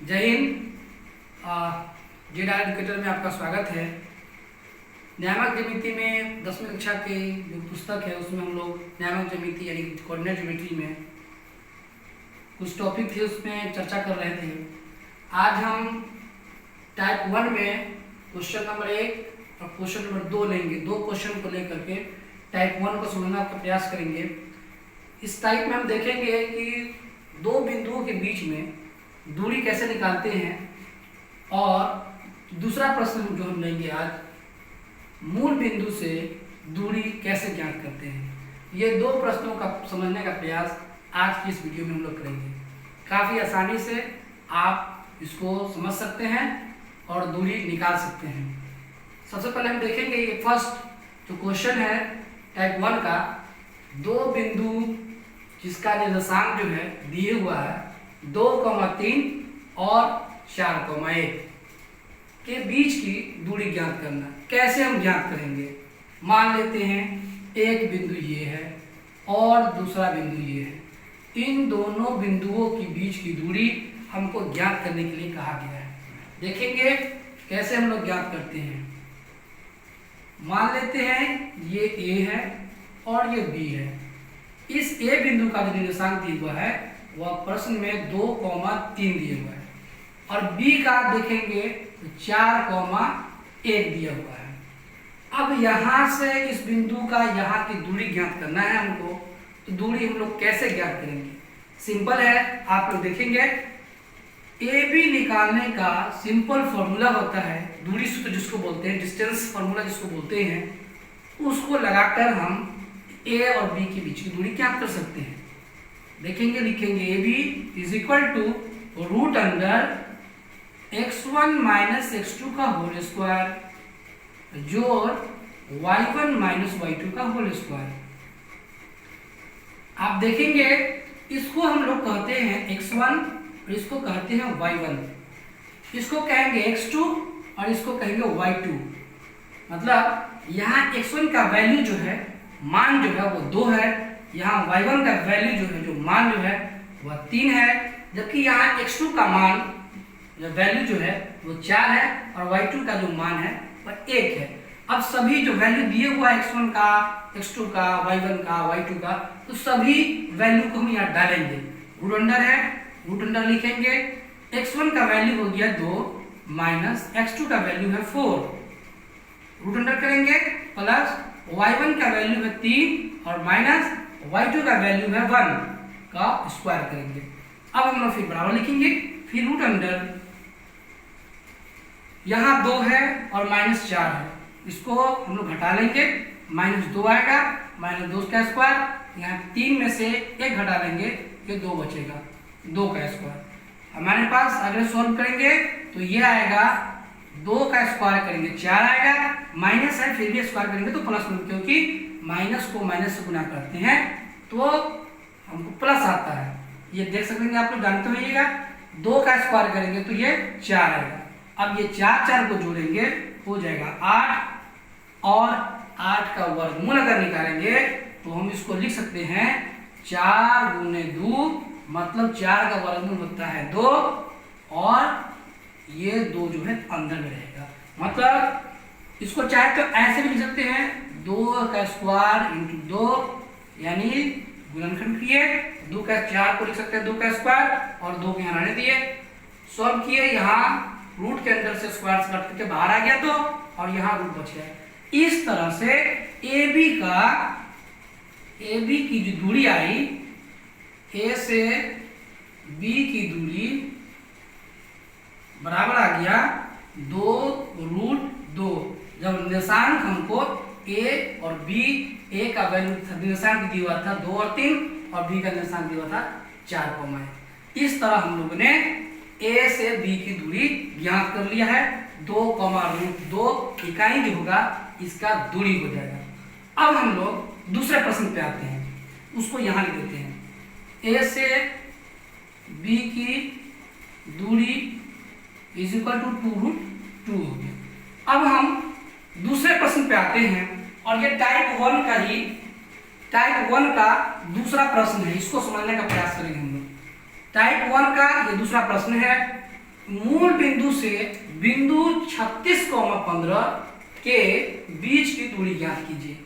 जय हिंद। जेडा एजुकेटर में आपका स्वागत है। न्यायिक ज्यामिति में 10वीं कक्षा के जो पुस्तक है उसमें हम लोग न्यायिक ज्यामिति यानी कोऑर्डिनेट ज्योमेट्री में कुछ टॉपिक थे उसमें चर्चा कर रहे थे। आज हम टाइप 1 में क्वेश्चन नंबर 1 और क्वेश्चन नंबर 2 लेंगे। दो क्वेश्चन को लेकर के टाइप 1 को समझने का प्रयास करेंगे। इस टाइप में हम देखेंगे कि दो बिंदुओं के बीच में दूरी कैसे निकालते हैं, और दूसरा प्रश्न जो हम लेंगे आज, मूल बिंदु से दूरी कैसे ज्ञात करते हैं। ये दो प्रश्नों का समझने का प्रयास आज की इस वीडियो में हम लोग करेंगे। काफ़ी आसानी से आप इसको समझ सकते हैं और दूरी निकाल सकते हैं। सबसे पहले हम देखेंगे ये फर्स्ट जो क्वेश्चन है टाइप 1 का, दो बिंदु जिसका निर्देशांक जो है दिए हुआ है 2,3 और 4,1 के बीच की दूरी ज्ञात करना। कैसे हम ज्ञात करेंगे? मान लेते हैं एक बिंदु ये है और दूसरा बिंदु ये है। इन दोनों बिंदुओं के बीच की दूरी हमको ज्ञात करने के लिए कहा गया है। देखेंगे कैसे हम लोग ज्ञात करते हैं। मान लेते हैं ये A है और ये B है। इस A बिंदु का जो निर्देशांक दिया हुआ है वह प्रश्न में 2,3 दिया हुआ है, और B का देखेंगे तो 4,1 दिया हुआ है। अब यहाँ से इस बिंदु का यहाँ की दूरी ज्ञात करना है हमको, तो दूरी हम लोग कैसे ज्ञात करेंगे? सिंपल है, आप लोग देखेंगे AB निकालने का सिंपल फॉर्मूला होता है, दूरी सूत्र जिसको बोलते हैं, डिस्टेंस फॉर्मूला जिसको बोलते हैं, उसको लगाकर हम A और B के बीच की दूरी ज्ञात कर सकते हैं। देखेंगे, लिखेंगे AB is equal to root under x1 minus x2 का होल स्क्वायर जोड़ y1 माइनस y2 का होल स्क्वायर। आप देखेंगे इसको हम लोग कहते हैं x1 और इसको कहते हैं y1। इसको कहेंगे x2 और इसको कहेंगे y2। मतलब यहाँ x1 का वैल्यू जो है, मान जो है वो 2 है, यहाँ y1 का वैल्यू जो है, जो मान जो है वह 3 है, जबकि यहाँ x2 का मान वैल्यू जो है वो 4 है और y2 का जो मान है वह 1 है। अब सभी जो वैल्यू दिए हुआ है x1 का, x2 का, y1 का, y2 का, तो सभी वैल्यू को हम यहाँ डालेंगे। रूट अंडर है, रूट अंडर लिखेंगे, x1 का वैल्यू हो गया 2 माइनस x2 का वैल्यू है 4, रूट अंडर करेंगे, प्लस y1 का वैल्यू है 3 और माइनस y2 का वैल्यू है 1 का स्क्वायर करेंगे। अब हम लोग फिर बराबर लिखेंगे, फिर रूट अंडर, यहाँ 2 है और माइनस 4 है, इसको हम लोग घटा लेंगे, माइनस 2 आएगा, माइनस 2 का स्क्वायर, यहाँ 3 में से 1 घटा लेंगे, ये 2 बचेगा, 2 का स्क्वायर। हमारे पास अगर सॉल्व करेंगे तो ये आएगा, 2 का स्क्वायर करेंगे 4 आएगा, माइनस है फिर भी स्क्वायर करेंगे तो प्लस में, क्योंकि माइनस को माइनस से गुना करते हैं तो हमको प्लस आता है। ये देख सकेंगे, आप लोग जानते होइएगा, 2 का स्क्वायर करेंगे तो ये 4 आएगा। अब ये 4 को जोड़ेंगे हो जाएगा 8, और 8 का वर्गमूल अगर निकालेंगे तो हम इसको लिख सकते हैं 4 गुने 2, मतलब 4 का वर्गमूल होता है 2, और ये 2 जो है अंदर में रहेगा। मतलब इसको चाहे तो ऐसे भी लिख सकते हैं, 2 का स्क्वायर इंटू 2, यानी गुणनखंड किए, 2 का 4 को लिख सकते हैं 2 का स्क्वायर और 2 को यहाँ रहने दिए, सॉल्व किए, यहाँ रूट के अंदर से स्क्वायर से कट करके बाहर आ गया 2 और यहाँ रूट बच गया। इस तरह से AB की जो दूरी आई, A से B की दूरी बराबर आ गया 2√2। जब निर्देशांक हमको A और B, A का वैल्यू निर्देशांक दिया हुआ था 2 और 3 और B का निर्देशांक दिया हुआ था 4, इस तरह हम लोगों ने A से B की दूरी ज्ञात कर लिया है। 2,√2 इकाई जो होगा इसका दूरी हो जाएगा। अब हम लोग दूसरे प्रश्न पे आते हैं, उसको यहाँ लिख देते हैं। A से B की दूरी इज इक्वल टू 2√2 हो गया। अब हम दूसरे प्रश्न पे आते हैं, और ये टाइप 1 का दूसरा प्रश्न है, इसको समझने का प्रयास करेंगे हम लोग। टाइप 1 का ये दूसरा प्रश्न है। मूल बिंदु से बिंदु 36,15 के बीच की दूरी ज्ञात कीजिए।